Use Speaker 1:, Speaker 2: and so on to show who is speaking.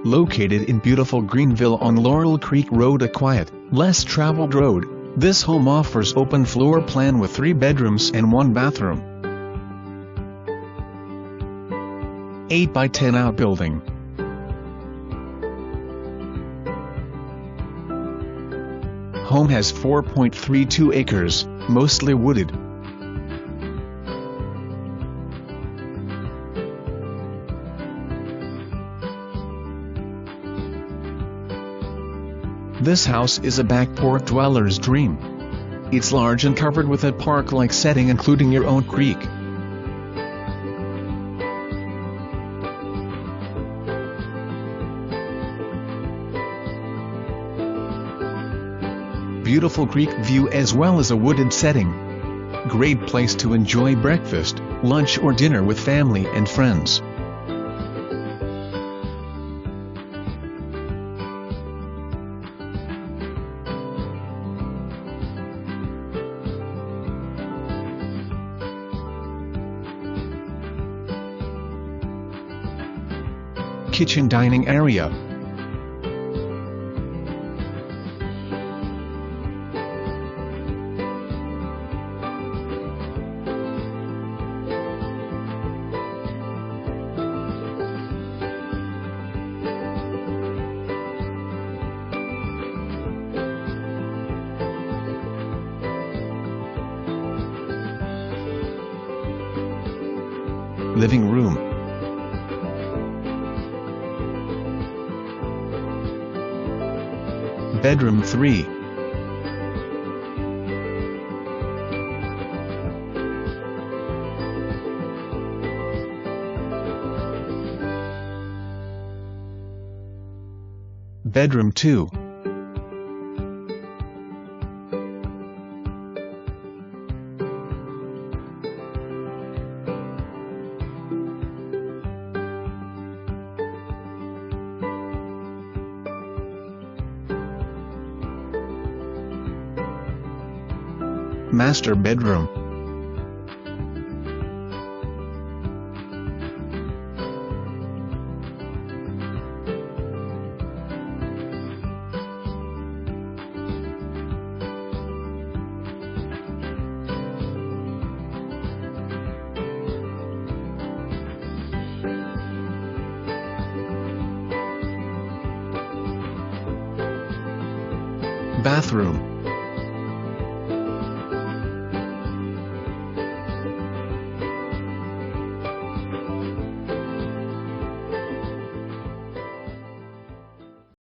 Speaker 1: Located in beautiful Greenville on Laurel Creek Road, a quiet, less traveled road, this home offers open floor plan with 3 bedrooms and 1 bathroom. 8 by 10 outbuilding. Home has 4.32 acres, mostly wooded. This house is a backport dweller's dream. It's large and covered with a park-like setting including your own creek. Beautiful creek view as well as a wooded setting. Great place to enjoy breakfast, lunch or dinner with family and friends. Kitchen dining area. Living room. Bedroom 3. Bedroom 2. Master bedroom. Bathroom.